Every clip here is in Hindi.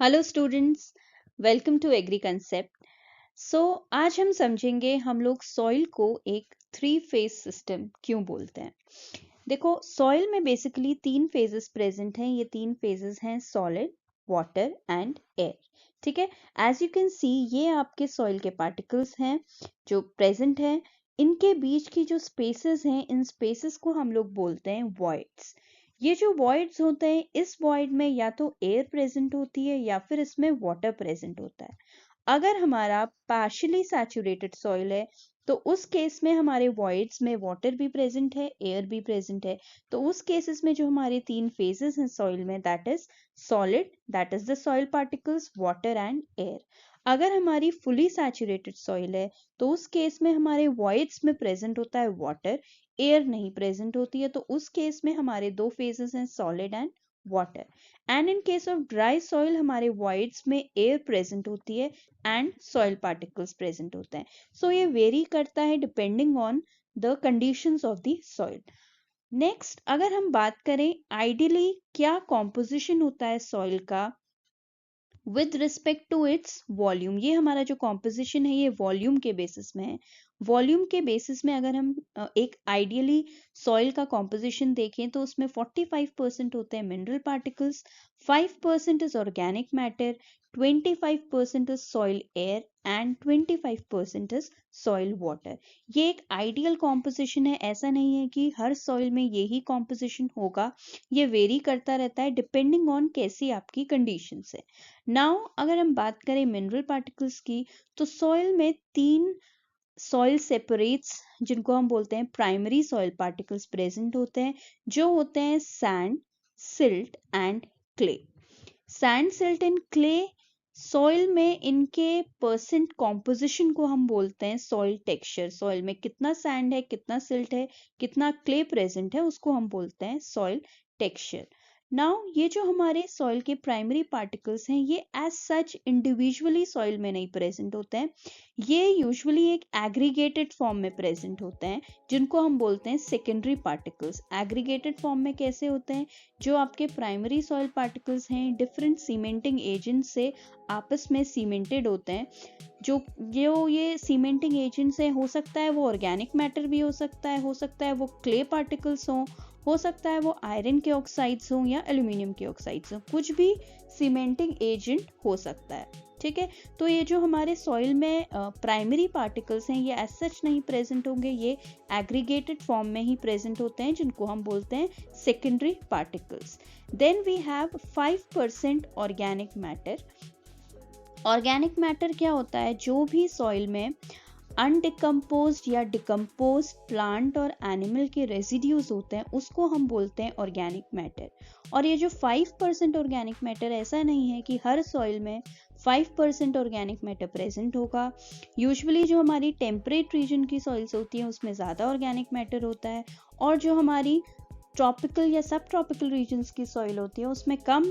Hello students, welcome to agri concept. आज हम समझेंगे हम लोग सॉइल को एक थ्री फेज सिस्टम क्यों बोलते हैं। देखो, सॉइल में बेसिकली तीन फेजेस प्रेजेंट हैं। ये तीन फेजेस हैं सॉलिड, वाटर एंड एयर। ठीक है, एज यू कैन सी ये आपके सॉइल के पार्टिकल्स हैं जो प्रेजेंट हैं। इनके बीच की जो स्पेसेस हैं, इन स्पेसेस को हम लोग बोलते हैं वॉइड्स। ये जो वॉइड्स होते हैं, इस वॉइड में या तो एयर प्रेजेंट होती है या फिर इसमें वाटर प्रेजेंट होता है। अगर हमारा पार्शियली सैचुरेटेड सॉइल है तो उस केस में हमारे वॉइड्स में वाटर भी प्रेजेंट है, एयर भी प्रेजेंट है। तो उस केसेस में जो हमारे तीन फेजेस हैं सॉइल में, that is solid, that is the soil particles, water and air. अगर हमारी फुली सैचुरेटेड सॉइल है तो उस केस में हमारे वॉइड्स में प्रेजेंट होता है वाटर, एयर नहीं प्रेजेंट होती है। तो उस केस में हमारे दो फेजेस हैं solid and water. And in case of dry soil हमारे वॉइड्स में एयर प्रेजेंट होती है एंड सॉइल पार्टिकल्स प्रेजेंट होते हैं। सो ये वेरी करता है depending on the conditions of the soil. Next, अगर हम बात करें आइडियली क्या कॉम्पोजिशन होता है सॉइल का with respect to its volume. ये हमारा जो कॉम्पोजिशन है ये वॉल्यूम के बेसिस में है। वॉल्यूम के बेसिस में अगर हम एक आइडियली सॉइल का कॉम्पोजिशन देखें तो उसमें 45% होते हैं mineral particles, 5% is organic matter, 25% is soil air and 25% is soil water. ये एक आइडियल कॉम्पोजिशन है। ऐसा नहीं है कि हर सॉइल में यही कॉम्पोजिशन होगा, ये वेरी करता रहता है डिपेंडिंग ऑन कैसी आपकी कंडीशंस है। नाउ अगर हम बात करें मिनरल पार्टिकल्स की, तो सॉइल में तीन सॉइल सेपरेट्स जिनको हम बोलते हैं प्राइमरी सॉइल पार्टिकल्स प्रेजेंट होते हैं, जो होते हैं sand, silt and clay. Sand, silt and clay soil में इनके परसेंट कॉम्पोजिशन को हम बोलते हैं सॉइल टेक्सचर। सॉइल में कितना सैंड है, कितना सिल्ट है, कितना क्ले प्रेजेंट है, उसको हम बोलते हैं सॉइल टेक्सचर। नाउ ये जो हमारे सॉइल के प्राइमरी पार्टिकल्स हैं ये एज सच इंडिविजुअली सॉइल में नहीं प्रेजेंट होते हैं। ये यूजुअली एक एग्रीगेटेड फॉर्म में प्रेजेंट होते हैं जिनको हम बोलते हैं सेकेंडरी पार्टिकल्स। एग्रीगेटेड फॉर्म में कैसे होते हैं? जो आपके प्राइमरी सॉइल पार्टिकल्स हैं डिफरेंट सीमेंटिंग एजेंट से आपस में सीमेंटेड होते हैं। जो जो ये सीमेंटिंग एजेंट्स हैं, हो सकता है वो ऑर्गेनिक मैटर भी हो सकता है वो क्ले पार्टिकल्स हो सकता है वो आयरन के ऑक्साइड्स हों या एल्यूमिनियम के ऑक्साइड्स हों, कुछ भी सीमेंटिंग एजेंट हो सकता है। ठीक है, तो ये जो हमारे सॉइल में प्राइमरी पार्टिकल्स हैं ये एज सच नहीं प्रेजेंट होंगे, ये एग्रीगेटेड फॉर्म में ही प्रेजेंट होते हैं जिनको हम बोलते हैं secondary particles. Then we have 5% organic matter. Organic matter क्या होता है? जो भी सॉइल में अनडिकम्पोज्ड या डिकम्पोज्ड प्लांट और एनिमल के रेजिड्यूज होते हैं उसको हम बोलते हैं ऑर्गेनिक मैटर। और ये जो 5% ऑर्गेनिक मैटर, ऐसा नहीं है कि हर सॉइल में 5% ऑर्गेनिक मैटर प्रेजेंट होगा। यूजुअली जो हमारी टेम्परेट रीजन की सॉइल्स होती हैं उसमें ज़्यादा ऑर्गेनिक मैटर होता है, और जो हमारी ट्रॉपिकल या सब ट्रॉपिकल रीजन्स की सॉइल होती है उसमें कम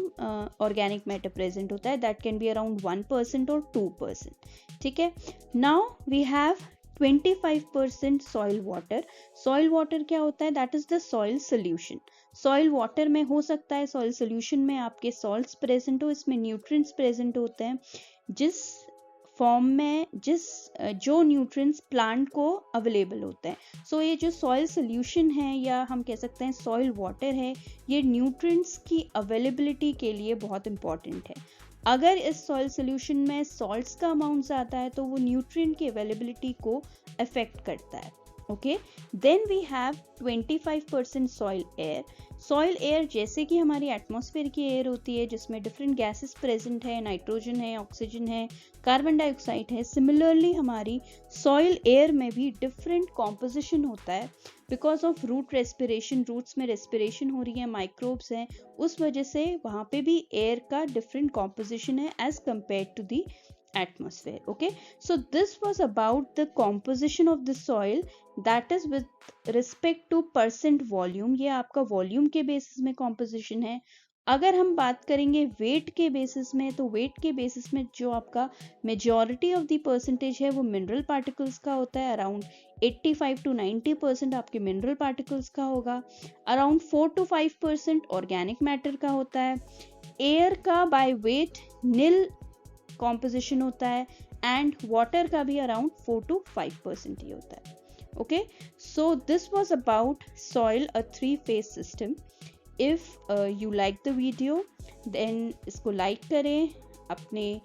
ऑर्गेनिक मैटर प्रेजेंट होता है, दैट कैन बी अराउंड 1% और 2%। ठीक है, now we have 25% soil water. Soil water क्या होता है? That is the soil solution. Soil water में हो सकता है सॉइल सोल्यूशन में आपके सॉल्ट्स प्रेजेंट हो, इसमें न्यूट्रिएंट्स प्रेजेंट होते हैं जिस फॉर्म में जो न्यूट्रिएंट्स प्लांट को अवेलेबल होते हैं। सो ये जो सॉइल सोल्यूशन है या हम कह सकते हैं सॉइल वाटर है, ये न्यूट्रिएंट्स की अवेलेबिलिटी के लिए बहुत इंपॉर्टेंट है। अगर इस सॉइल सोल्यूशन में सॉल्ट्स का अमाउंट ज़्यादा है तो वो न्यूट्रिएंट की अवेलेबिलिटी को अफेक्ट करता है। Okay, then we have 25% soil air. Soil air जैसे कि हमारी एटमॉस्फेयर की एयर होती है जिसमें डिफरेंट गैसेस प्रेजेंट है, नाइट्रोजन है, ऑक्सीजन है, कार्बन डाइऑक्साइड है। सिमिलरली हमारी सॉइल एयर में भी डिफरेंट कॉम्पोजिशन होता है because of root respiration. Roots में रेस्पिरेशन हो रही है, माइक्रोब्स हैं, उस वजह से वहाँ पे भी एयर का डिफरेंट कॉम्पोजिशन है as compare to the atmosphere. Okay, so this was about the composition of the soil, that is with respect to percent volume. ये आपका वॉल्यूम के बेसिस में कॉम्पोजिशन है। अगर हम बात करेंगे वेट के बेसिस में, तो वेट के बेसिस में जो आपका मेजॉरिटी ऑफ द परसेंटेज है वो मिनरल पार्टिकल्स का होता है। अराउंड 85 to 90% आपके मिनरल पार्टिकल्स का होगा। अराउंड 4 to 5% ऑर्गेनिक मैटर का होता है। एयर का बाय वेट नील कॉम्पोजिशन होता है एंड वाटर का भी अराउंड 4 to 5% ही होता है. Okay, so this was about soil, a three-phase system. If you like the video, then इसको like करें, अपने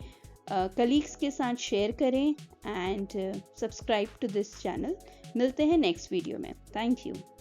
colleagues के साथ share करें and subscribe to this channel. मिलते हैं next video में. Thank you.